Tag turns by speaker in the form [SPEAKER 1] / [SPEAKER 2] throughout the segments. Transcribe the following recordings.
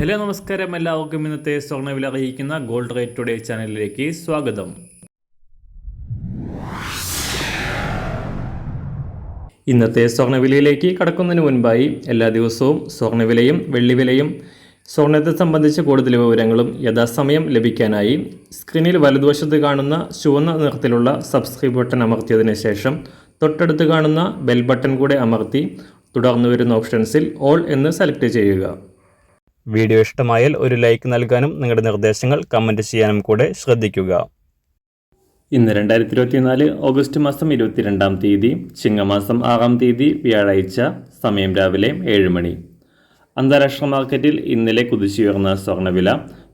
[SPEAKER 1] Hello നമസ്കാരം, എല്ലാവർക്കും ഇന്നത്തെ സ്വർണ്ണവില അറിയിക്കുന്ന ഗോൾഡ് റേറ്റ് ടുഡേ ചാനലിലേക്ക് സ്വാഗതം. ഇന്നത്തെ സ്വർണ്ണവിലയിലേക്ക് കടക്കുന്നതിന് മുൻപായി എല്ലാ ദിവസവും സ്വർണ്ണവിലയും വെള്ളിവിലയും സ്വർണ്ണത്തെ സംബന്ധിച്ച കൂടുതൽ വിവരങ്ങളും യഥാസമയം ലഭിക്കാനായി സ്ക്രീനിൽ വലതുവശത്ത് കാണുന്ന ചുവന്ന നിറത്തിലുള്ള സബ്സ്ക്രൈബ് ബട്ടൺ അമർത്തിയതിനു ശേഷം തൊട്ടടുത്ത് കാണുന്ന ബെൽ ബട്ടൺ കൂടെ അമർത്തി തുടർന്ന് വരുന്ന ഓപ്ഷൻസിൽ ഓൾ എന്ന് സെലക്ട് ചെയ്യുക. വീഡിയോ ഇഷ്ടമായാൽ ഒരു ലൈക്ക് നൽകാനും നിങ്ങളുടെ നിർദ്ദേശങ്ങൾ കമൻറ്റ് ചെയ്യാനും കൂടെ ശ്രദ്ധിക്കുക. ഇന്ന് 2024 ഓഗസ്റ്റ് മാസം 22-ാം തീയതി, ചിങ്ങമാസം 6-ാം തീയതി, വ്യാഴാഴ്ച. സമയം രാവിലെ 7 മണി. അന്താരാഷ്ട്ര മാർക്കറ്റിൽ ഇന്നലെ കുതിച്ചുയർന്ന സ്വർണ്ണവില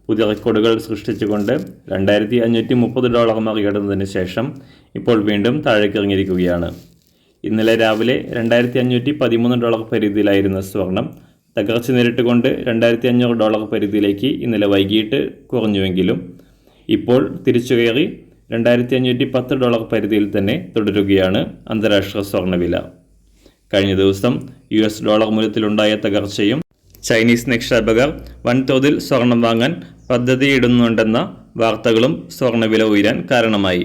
[SPEAKER 1] പുതിയ റെക്കോർഡുകൾ സൃഷ്ടിച്ചുകൊണ്ട് $2,530 മറികടന്നതിന് ശേഷം ഇപ്പോൾ വീണ്ടും താഴേക്കിറങ്ങിയിരിക്കുകയാണ്. ഇന്നലെ രാവിലെ $2,513 പരിധിയിലായിരുന്ന സ്വർണം തകർച്ച നേരിട്ടുകൊണ്ട് $2,500 പരിധിയിലേക്ക് ഇന്നലെ വൈകിട്ട് കുറഞ്ഞുവെങ്കിലും ഇപ്പോൾ തിരിച്ചുകയറി $2,510 പരിധിയിൽ തന്നെ തുടരുകയാണ് അന്താരാഷ്ട്ര സ്വർണ്ണവില. കഴിഞ്ഞ ദിവസം US ഡോളർ മൂല്യത്തിലുണ്ടായ തകർച്ചയും ചൈനീസ് നിക്ഷേപകർ വൻതോതിൽ സ്വർണം വാങ്ങാൻ പദ്ധതിയിടുന്നുണ്ടെന്ന വാർത്തകളും സ്വർണ്ണവില ഉയരാൻ കാരണമായി.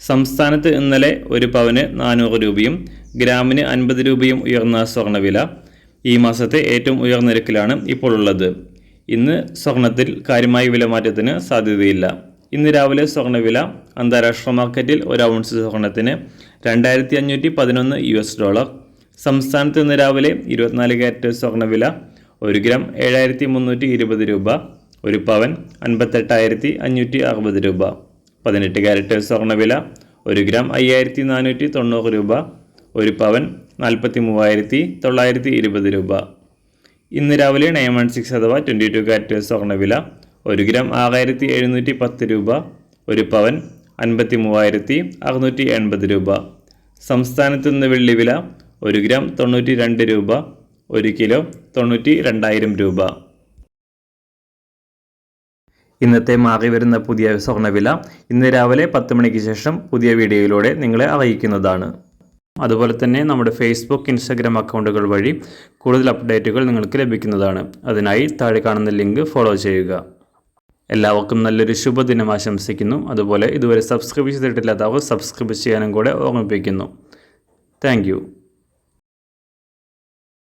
[SPEAKER 1] സംസ്ഥാനത്ത് ഇന്നലെ ഒരു പവന് 400 രൂപയും ഗ്രാമിന് 50 രൂപയും ഉയർന്ന സ്വർണ്ണവില ഈ മാസത്തെ ഏറ്റവും ഉയർന്ന നിരക്കിലാണ് ഇപ്പോൾ ഉള്ളത്. ഇന്ന് സ്വർണത്തിൽ കാര്യമായ വിലമാറ്റത്തിന് സാധ്യതയില്ല. ഇന്ന് രാവിലെ സ്വർണ്ണവില അന്താരാഷ്ട്ര മാർക്കറ്റിൽ ഒരു ഔൺസ് സ്വർണത്തിന് $2,511. സംസ്ഥാനത്ത് ഇന്ന് രാവിലെ 24 കാരറ്റ് സ്വർണ്ണവില 1 ഗ്രാം 7,320 രൂപ, ഒരു പവൻ 58,560 രൂപ. 18 കാരറ്റ് സ്വർണ്ണവില 1 ഗ്രാം 5,490 രൂപ, ഒരു പവൻ 43,920 രൂപ. ഇന്ന് രാവിലെ 916 അഥവാ 22 കാരറ്റ് സ്വർണ്ണവില 1 ഗ്രാം 6,710 രൂപ, ഒരു പവൻ 53,680 രൂപ. സംസ്ഥാനത്ത് ഇന്ന് വെള്ളിവില 1 ഗ്രാം 92 രൂപ, 1 കിലോ 92,000 രൂപ. ഇന്നത്തെ മാറി വരുന്ന പുതിയ സ്വർണ്ണവില ഇന്ന് രാവിലെ 10 മണിക്ക് ശേഷം പുതിയ വീഡിയോയിലൂടെ നിങ്ങളെ അറിയിക്കുന്നതാണ്. അതുപോലെ തന്നെ നമ്മുടെ ഫേസ്ബുക്ക്, ഇൻസ്റ്റാഗ്രാം അക്കൗണ്ടുകൾ വഴി കൂടുതൽ അപ്ഡേറ്റുകൾ നിങ്ങൾക്ക് ലഭിക്കുന്നതാണ്. അതിനായി താഴെ കാണുന്ന ലിങ്ക് ഫോളോ ചെയ്യുക. എല്ലാവർക്കും നല്ലൊരു ശുഭദിനം ആശംസിക്കുന്നു. അതുപോലെ ഇതുവരെ സബ്സ്ക്രൈബ് ചെയ്തിട്ടില്ലാത്തവർ സബ്സ്ക്രൈബ് ചെയ്യാനും കൂടെ ഓർമ്മിപ്പിക്കുന്നു. താങ്ക്